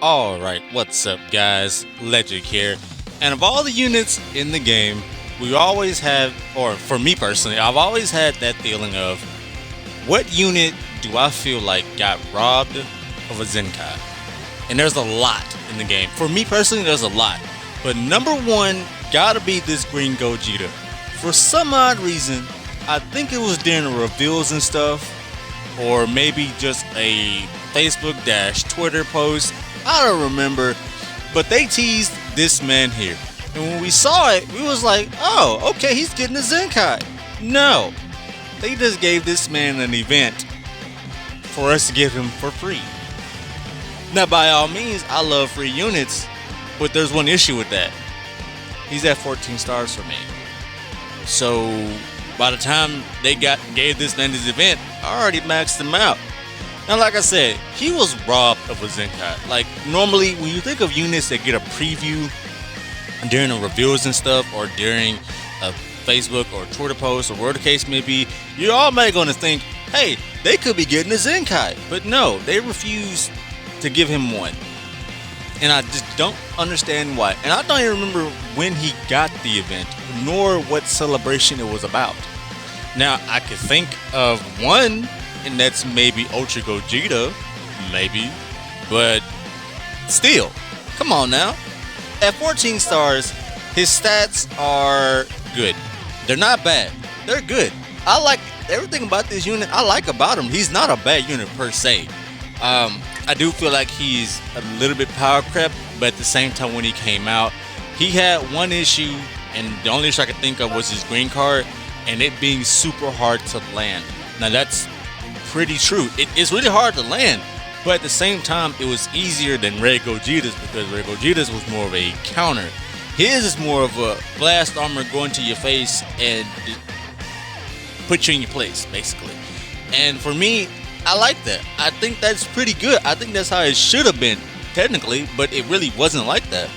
Alright, what's up guys? Legend here. And of all the units in the game, we always have, or for me personally, I've always had that feeling of what unit do I feel like got robbed of a Zenkai? And there's a lot in the game. For me personally, there's a lot. But number one gotta be this green Gogeta. For some odd reason, I think it was during the reveals and stuff, or maybe just a Facebook-Twitter post. I don't remember, but they teased this man here. And when we saw it, we was like, oh, okay, he's getting a Zenkai. No, they just gave this man an event for us to get him for free. Now, by all means, I love free units, but there's one issue with that. He's at 14 stars for me. So, by the time they gave this man his event, I already maxed him out. Now, like I said, he was robbed of a Zenkai. Like, normally, when you think of units that get a preview during the reveals and stuff, or during a Facebook or Twitter post, or whatever the case may be, you're automatically going to think, hey, they could be getting a Zenkai. But no, they refused to give him one. And I just don't understand why. And I don't even remember when he got the event, nor what celebration it was about. Now, I could think of one, and that's maybe Ultra Gogeta, maybe. But still, come on now. At 14 stars, his stats are good. They're not bad. They're good. I like everything about this unit. I like about him. He's not a bad unit per se. I do feel like he's a little bit power crept, but at the same time when he came out, he had one issue, and the only issue I could think of was his green card, and it being super hard to land. Now that's pretty true. It's really hard to land, but at the same time, it was easier than Red Gogeta's because Red Gogeta's was more of a counter. His is more of a blast armor going to your face and put you in your place, basically. And for me, I like that. I think that's pretty good. I think that's how it should have been, technically, but it really wasn't like that.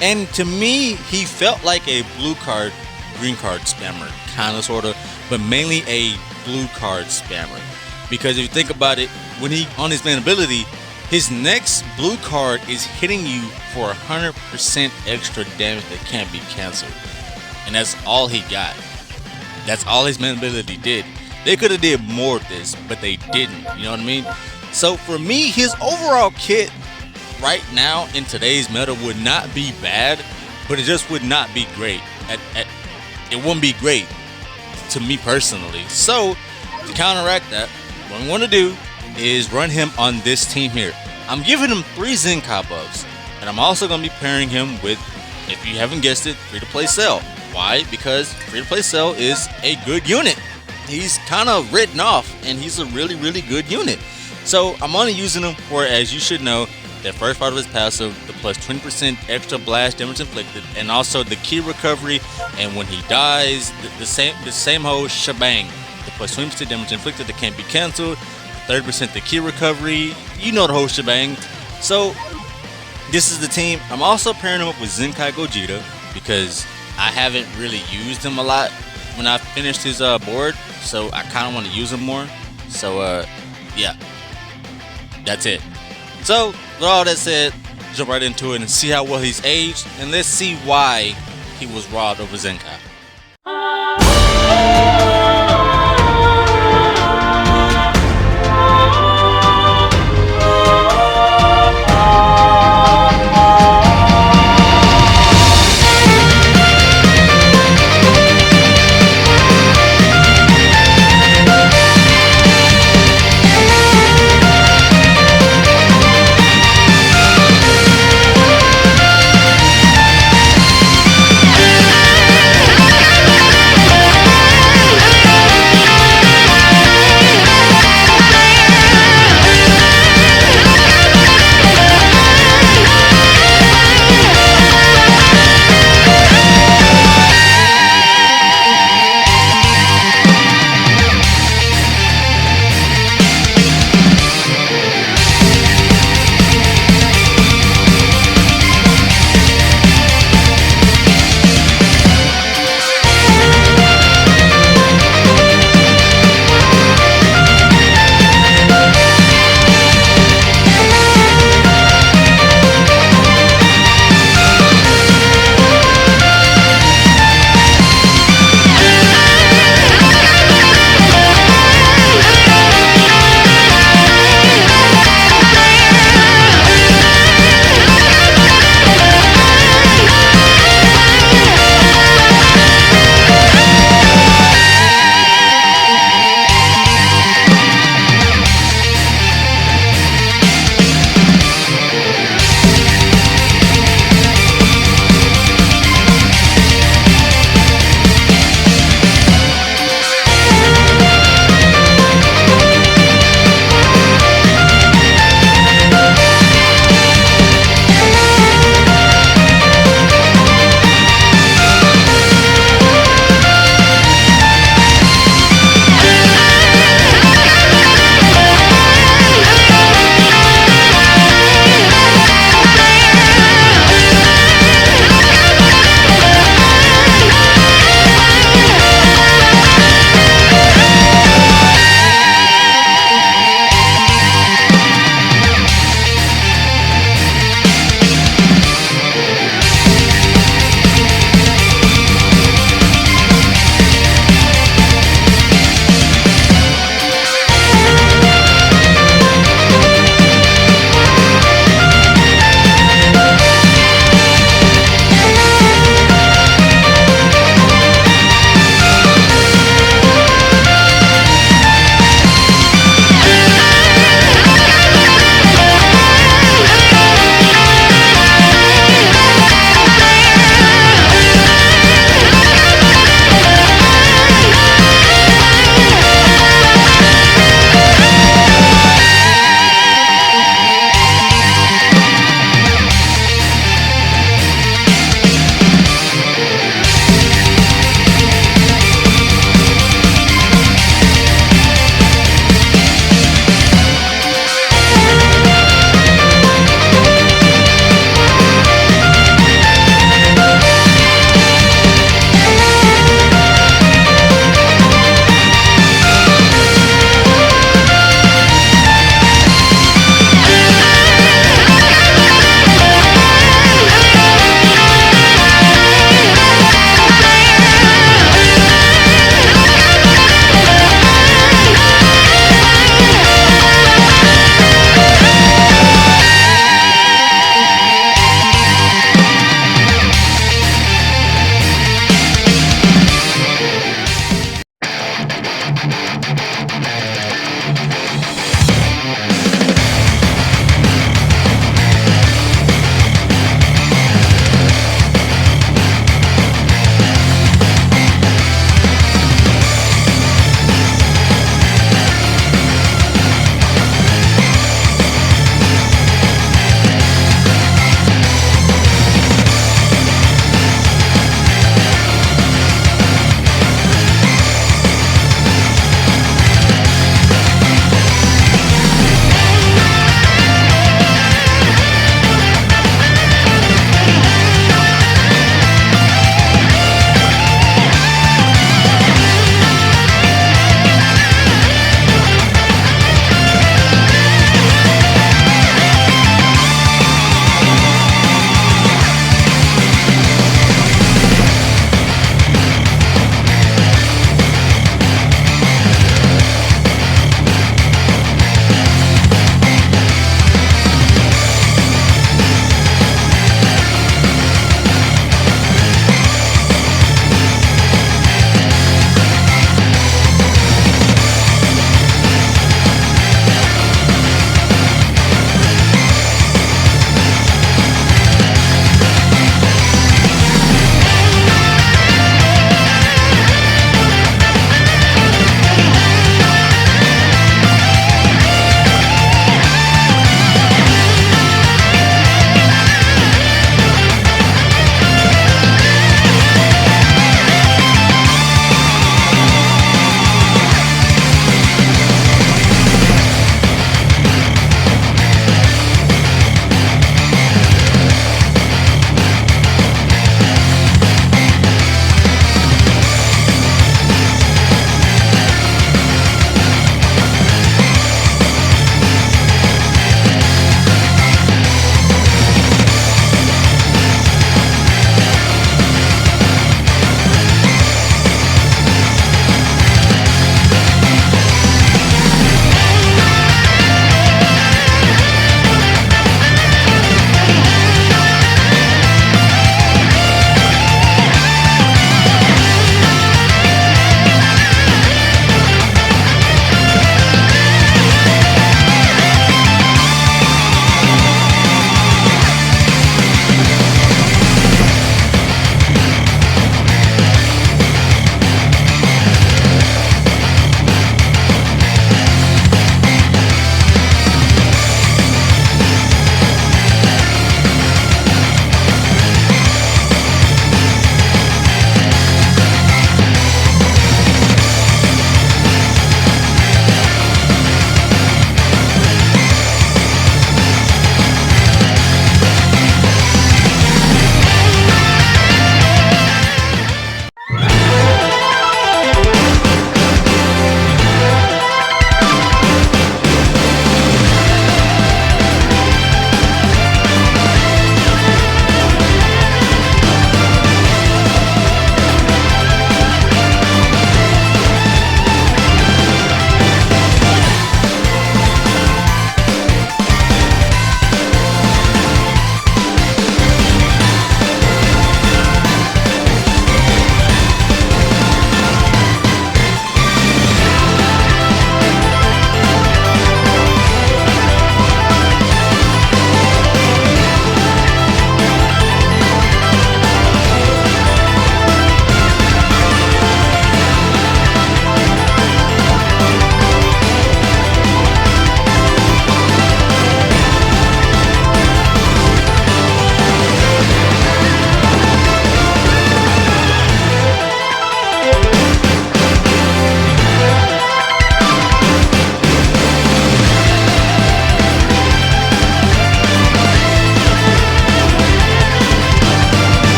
And to me, he felt like a blue card, green card spammer, kind of, sort of, but mainly a blue card spammer. Because if you think about it, when he on his main ability, his next blue card is hitting you for 100% extra damage that can't be canceled. And that's all he got. That's all his main ability did. They could have did more of this, but they didn't. You know what I mean? So for me, his overall kit right now in today's meta would not be bad, but it just would not be great. It wouldn't be great to me personally. So to counteract that, what I'm going to do is run him on this team here. I'm giving him 3 Zenkai buffs, and I'm also going to be pairing him with, if you haven't guessed it, free-to-play Cell. Why? Because free-to-play Cell is a good unit. He's kind of written off, and he's a really, really good unit. So I'm only using him for, as you should know, the first part of his passive, the plus 20% extra blast damage inflicted, and also the key recovery. And when he dies, the same whole shebang. The plus 20% damage inflicted that can't be canceled, 30% the key recovery. You know the whole shebang. So this is the team. I'm also pairing him up with Zenkai Gogeta because I haven't really used him a lot when I finished his board, so I kind of want to use him more. So yeah, that's it. So with all that said, jump right into it and see how well he's aged, and let's see why he was robbed of a Zenkai.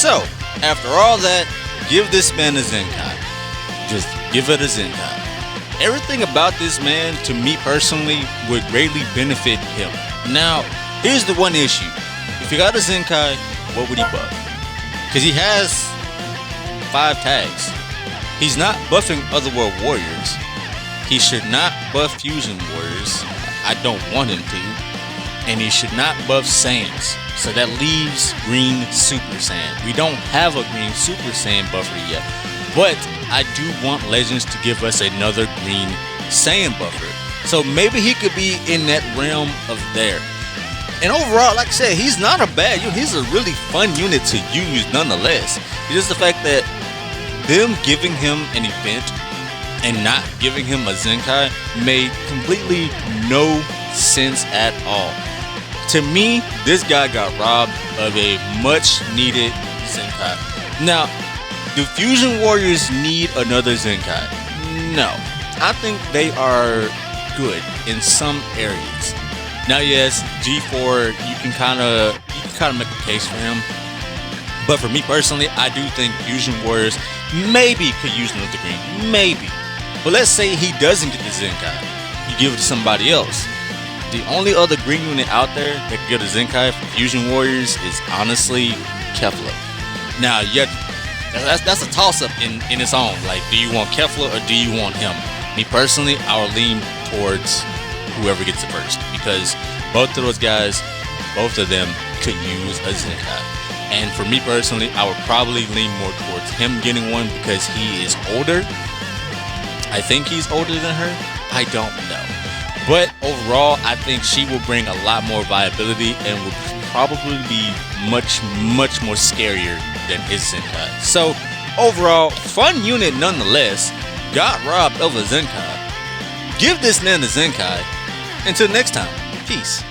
So, after all that, give this man a Zenkai. Just give it a Zenkai. Everything about this man, to me personally, would greatly benefit him. Now, here's the one issue. If you got a Zenkai, what would he buff? Because he has 5 tags. He's not buffing Otherworld Warriors. He should not buff Fusion Warriors. I don't want him to. And he should not buff Saiyans. So that leaves Green Super Saiyan. We don't have a Green Super Saiyan buffer yet. But I do want Legends to give us another Green Saiyan buffer. So maybe he could be in that realm of there. And overall, like I said, he's not a bad unit. He's a really fun unit to use nonetheless. It's just the fact that them giving him an event and not giving him a Zenkai made completely no sense at all. To me, this guy got robbed of a much needed Zenkai. Now, do Fusion Warriors need another Zenkai? No. I think they are good in some areas. Now, yes, G4, you can kind of make a case for him. But for me personally, I do think Fusion Warriors maybe could use another green. Maybe. But let's say he doesn't get the Zenkai. You give it to somebody else. The only other green unit out there that can get a Zenkai for Fusion Warriors is honestly Kefla. Now, yet that's a toss-up in its own. Like, do you want Kefla or do you want him? Me personally, I would lean towards whoever gets it first, because both of those guys, both of them could use a Zenkai. And for me personally, I would probably lean more towards him getting one because he is older. I think he's older than her. I don't know. But overall, I think she will bring a lot more viability and will probably be much more scarier than his Zenkai. So overall, fun unit nonetheless. Got robbed of a Zenkai. Give this man a Zenkai. Until next time, peace.